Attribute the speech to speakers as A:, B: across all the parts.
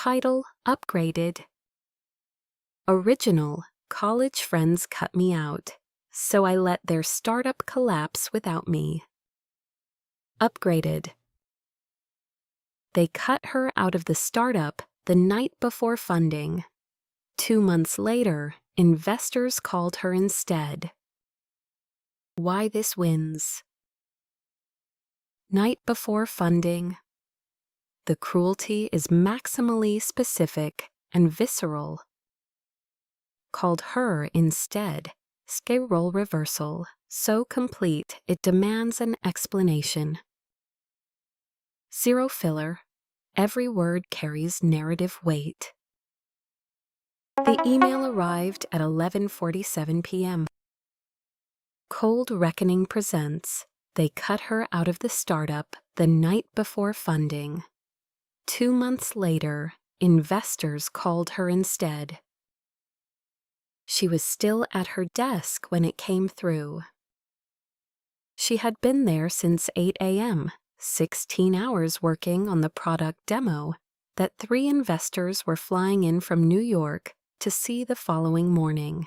A: Title upgraded. Original, college friends cut me out, so I let their startup collapse without me. Upgraded. They cut her out of the startup the night before funding. 2 months later, investors called her instead. Why this wins. Night before funding. The cruelty is maximally specific and visceral. Called her instead. Scroll reversal, so complete it demands an explanation. Zero filler. Every word carries narrative weight. The email arrived at 11:47 p.m. Cold Reckoning presents. They cut her out of the startup the night before funding. 2 months later, investors called her instead. She was still at her desk when it came through. She had been there since 8 a.m., 16 hours working on the product demo that 3 investors were flying in from New York to see the following morning.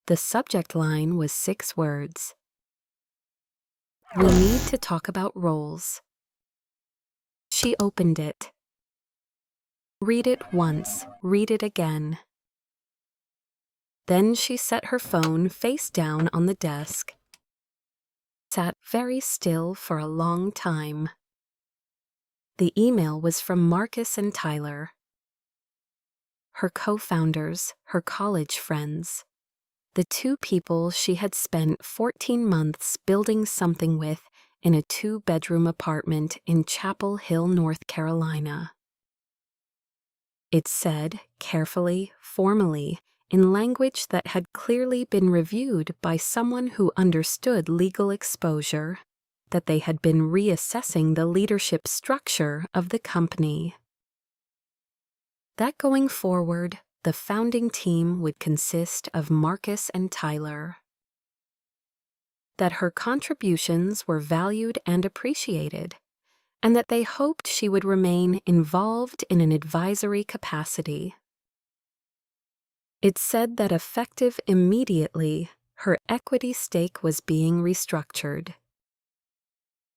A: The subject line was 6 words. We need to talk about roles. She opened it. Read it once, read it again. Then she set her phone face down on the desk. Sat very still for a long time. The email was from Marcus and Tyler, her co-founders, her college friends, the 2 people she had spent 14 months building something with in a 2-bedroom apartment in Chapel Hill, North Carolina. It said, carefully, formally, in language that had clearly been reviewed by someone who understood legal exposure, that they had been reassessing the leadership structure of the company. That going forward, the founding team would consist of Marcus and Tyler. That her contributions were valued and appreciated, and that they hoped she would remain involved in an advisory capacity. It said that effective immediately, her equity stake was being restructured.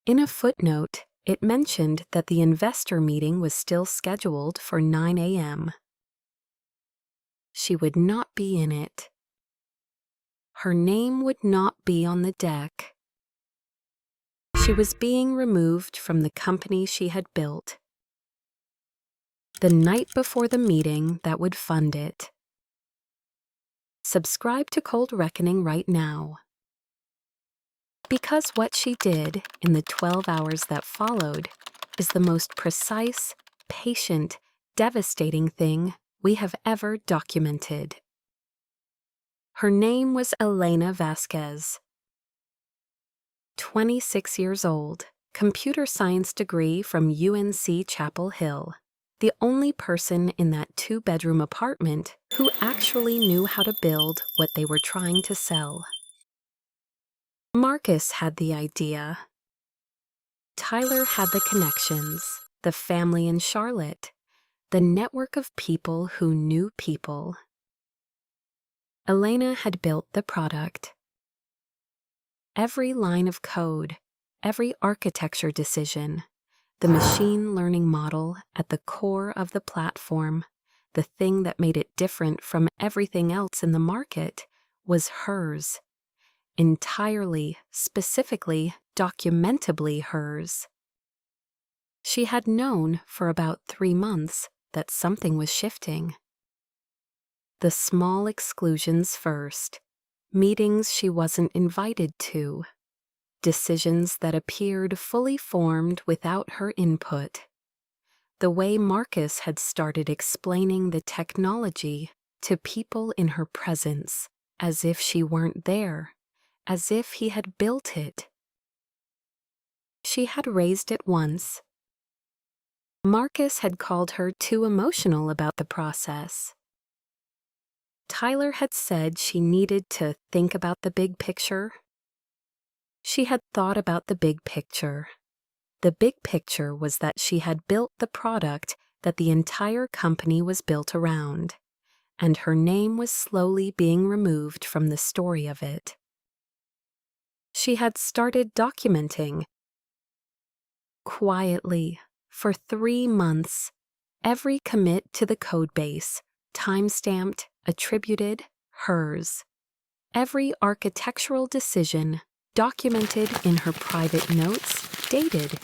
A: In a footnote, it mentioned that the investor meeting was still scheduled for 9 a.m. She would not be in it. Her name would not be on the deck. She was being removed from the company she had built. The night before the meeting that would fund it. Subscribe to Cold Reckoning right now. Because what she did in the 12 hours that followed is the most precise, patient, devastating thing we have ever documented. Her name was Elena Vasquez. 26 years old, computer science degree from UNC Chapel Hill. The only person in that 2-bedroom apartment who actually knew how to build what they were trying to sell. Marcus had the idea. Tyler had the connections, the family in Charlotte, the network of people who knew people. Elena had built the product. Every line of code, every architecture decision, the machine learning model at the core of the platform, the thing that made it different from everything else in the market, was hers. Entirely, specifically, documentably hers. She had known for about 3 months that something was shifting. The small exclusions first, meetings she wasn't invited to, decisions that appeared fully formed without her input. The way Marcus had started explaining the technology to people in her presence, as if she weren't there, as if he had built it. She had raised it once. Marcus had called her too emotional about the process. Tyler had said she needed to think about the big picture. She had thought about the big picture. The big picture was that she had built the product that the entire company was built around, and her name was slowly being removed from the story of it. She had started documenting, quietly, for 3 months, every commit to the codebase, time-stamped, attributed, hers. Every architectural decision, documented in her private notes, dated.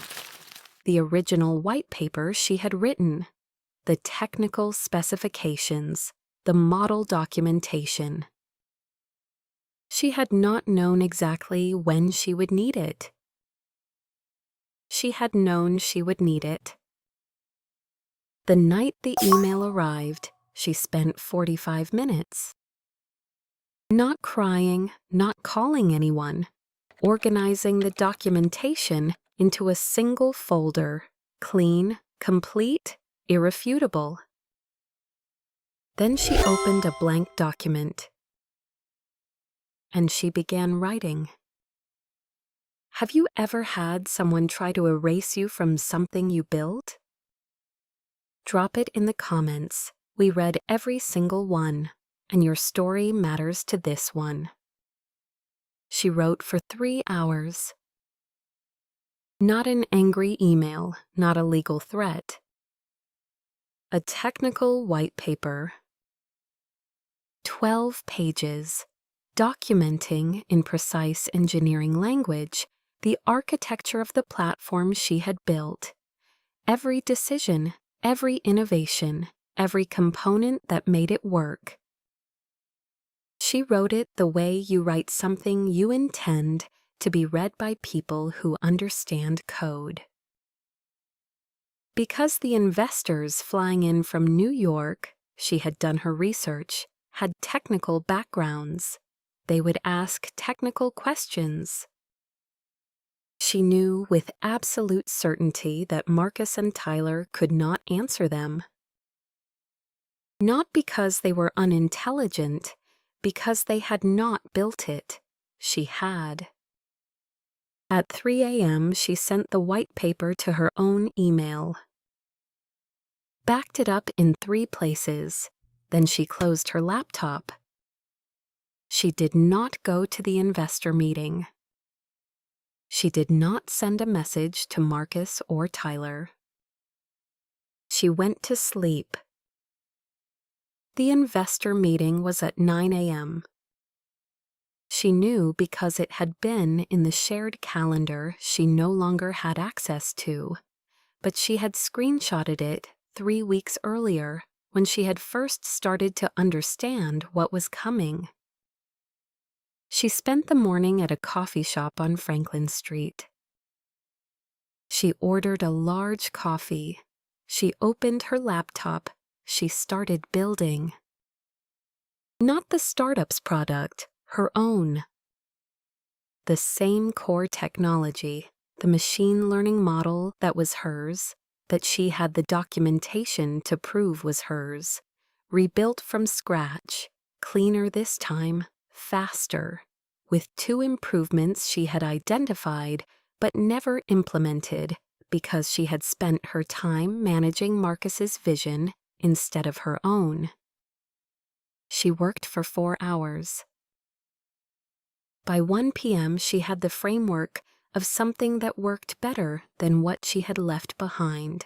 A: The original white paper she had written, the technical specifications, the model documentation. She had not known exactly when she would need it. She had known she would need it. The night the email arrived, she spent 45 minutes. Not crying, not calling anyone, organizing the documentation into a single folder, clean, complete, irrefutable. Then she opened a blank document, and she began writing. Have you ever had someone try to erase you from something you built? Drop it in the comments. We read every single one, and your story matters to this one. She wrote for 3 hours. Not an angry email, not a legal threat. A technical white paper. 12 pages, documenting in precise engineering language the architecture of the platform she had built. Every decision, every innovation, every component that made it work. She wrote it the way you write something you intend to be read by people who understand code. Because the investors flying in from New York, she had done her research, had technical backgrounds. They would ask technical questions. She knew with absolute certainty that Marcus and Tyler could not answer them. Not because they were unintelligent, because they had not built it. She had. At 3 a.m., she sent the white paper to her own email. Backed it up in 3 places. Then she closed her laptop. She did not go to the investor meeting. She did not send a message to Marcus or Tyler. She went to sleep. The investor meeting was at 9 a.m. She knew because it had been in the shared calendar she no longer had access to, but she had screenshotted it 3 weeks earlier when she had first started to understand what was coming. She spent the morning at a coffee shop on Franklin Street. She ordered a large coffee. She opened her laptop. She started building. Not the startup's product, her own. The same core technology, the machine learning model that was hers, that she had the documentation to prove was hers, rebuilt from scratch, cleaner this time, faster, with 2 improvements she had identified but never implemented because she had spent her time managing Marcus's vision instead of her own. She worked for 4 hours. By 1 p.m., she had the framework of something that worked better than what she had left behind.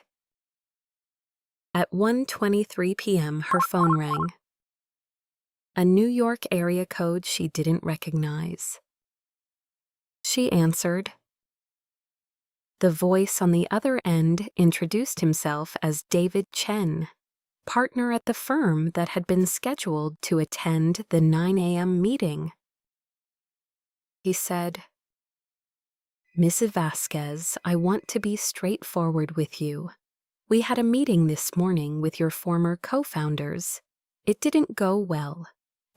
A: At 1:23 p.m., her phone rang. A New York area code she didn't recognize. She answered. The voice on the other end introduced himself as David Chen, partner at the firm that had been scheduled to attend the 9 a.m. meeting. He said, Mrs. Vasquez, I want to be straightforward with you. We had a meeting this morning with your former co-founders. It didn't go well.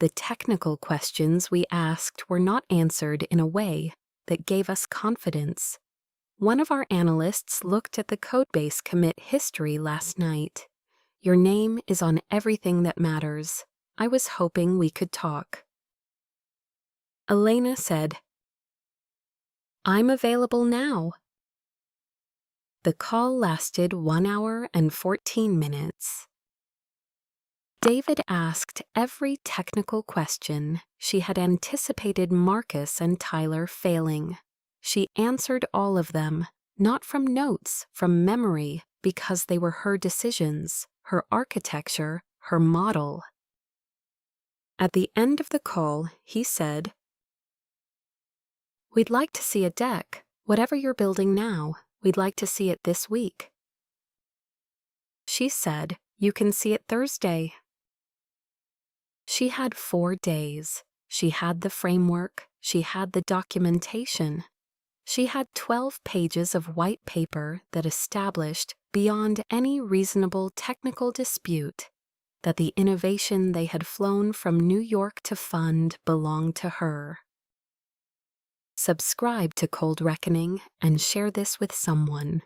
A: The technical questions we asked were not answered in a way that gave us confidence. One of our analysts looked at the codebase commit history last night. Your name is on everything that matters. I was hoping we could talk. Elena said, I'm available now. The call lasted 1 hour and 14 minutes. David asked every technical question. She had anticipated Marcus and Tyler failing. She answered all of them, not from notes, from memory, because they were her decisions, her architecture, her model. At the end of the call, he said, "We'd like to see a deck. Whatever you're building now, we'd like to see it this week." She said, "You can see it Thursday." She had 4 days. She had the framework. She had the documentation. She had 12 pages of white paper that established, beyond any reasonable technical dispute, that the innovation they had flown from New York to fund belonged to her. Subscribe to Cold Reckoning and share this with someone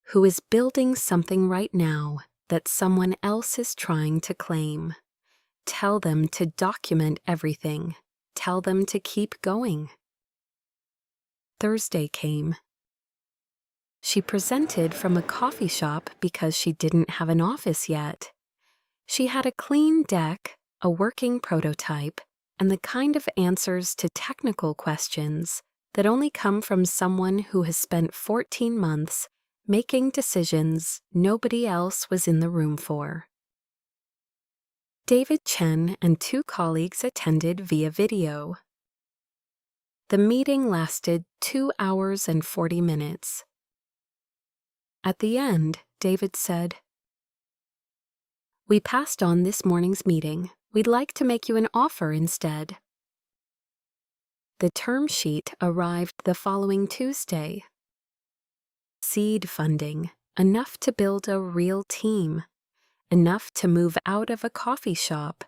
A: who is building something right now that someone else is trying to claim. Tell them to document everything. Tell them to keep going. Thursday came. She presented from a coffee shop because she didn't have an office yet. She had a clean deck, a working prototype, and the kind of answers to technical questions that only come from someone who has spent 14 months making decisions nobody else was in the room for. David Chen and 2 colleagues attended via video. The meeting lasted 2 hours and 40 minutes. At the end, David said, "We passed on this morning's meeting. We'd like to make you an offer instead." The term sheet arrived the following Tuesday. Seed funding, enough to build a real team, enough to move out of a coffee shop,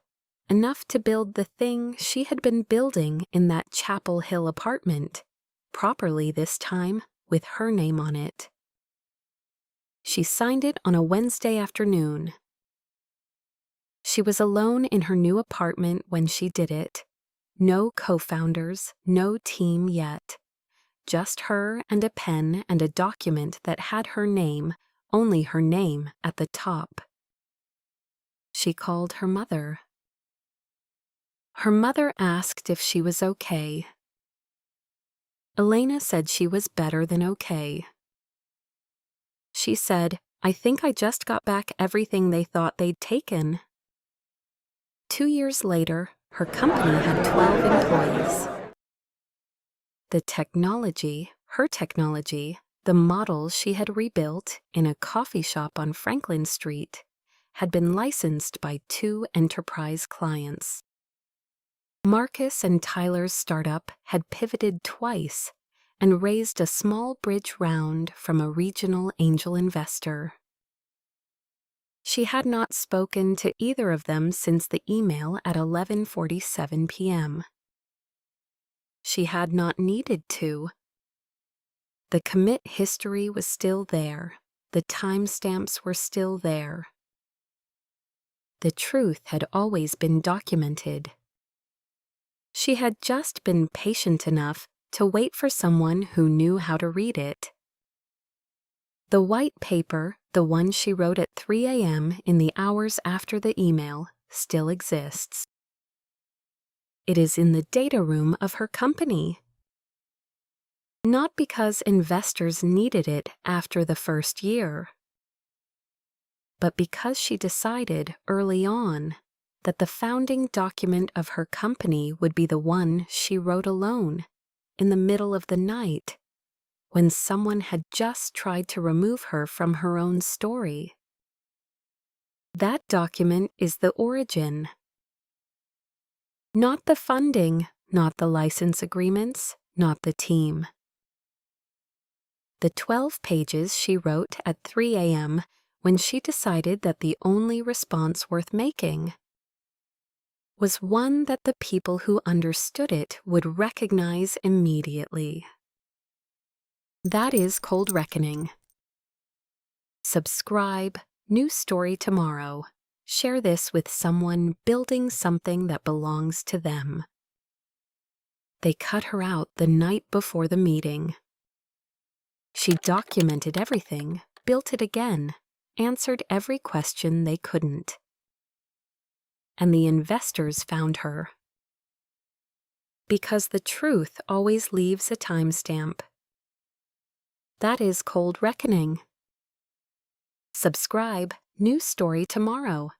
A: enough to build the thing she had been building in that Chapel Hill apartment, properly this time, with her name on it. She signed it on a Wednesday afternoon. She was alone in her new apartment when she did it. No co-founders, no team yet. Just her and a pen and a document that had her name, only her name, at the top. She called her mother. Her mother asked if she was okay. Elena said she was better than okay. She said, "I think I just got back everything they thought they'd taken." 2 years later, her company had 12 employees. The technology, her technology, the model she had rebuilt in a coffee shop on Franklin Street, had been licensed by 2 enterprise clients. Marcus and Tyler's startup had pivoted twice and raised a small bridge round from a regional angel investor. She had not spoken to either of them since the email at 11:47 p.m. She had not needed to. The commit history was still there. The timestamps were still there. The truth had always been documented. She had just been patient enough to wait for someone who knew how to read it. The white paper, the one she wrote at 3 a.m. in the hours after the email, still exists. It is in the data room of her company. Not because investors needed it after the first year, but because she decided early on that the founding document of her company would be the one she wrote alone, in the middle of the night, when someone had just tried to remove her from her own story. That document is the origin. Not the funding, not the license agreements, not the team. The 12 pages she wrote at 3 a.m. when she decided that the only response worth making was one that the people who understood it would recognize immediately. That is Cold Reckoning. Subscribe, new story tomorrow. Share this with someone building something that belongs to them. They cut her out the night before the meeting. She documented everything, built it again, answered every question they couldn't. And the investors found her. Because the truth always leaves a timestamp. That is cold reckoning. Subscribe, new story tomorrow.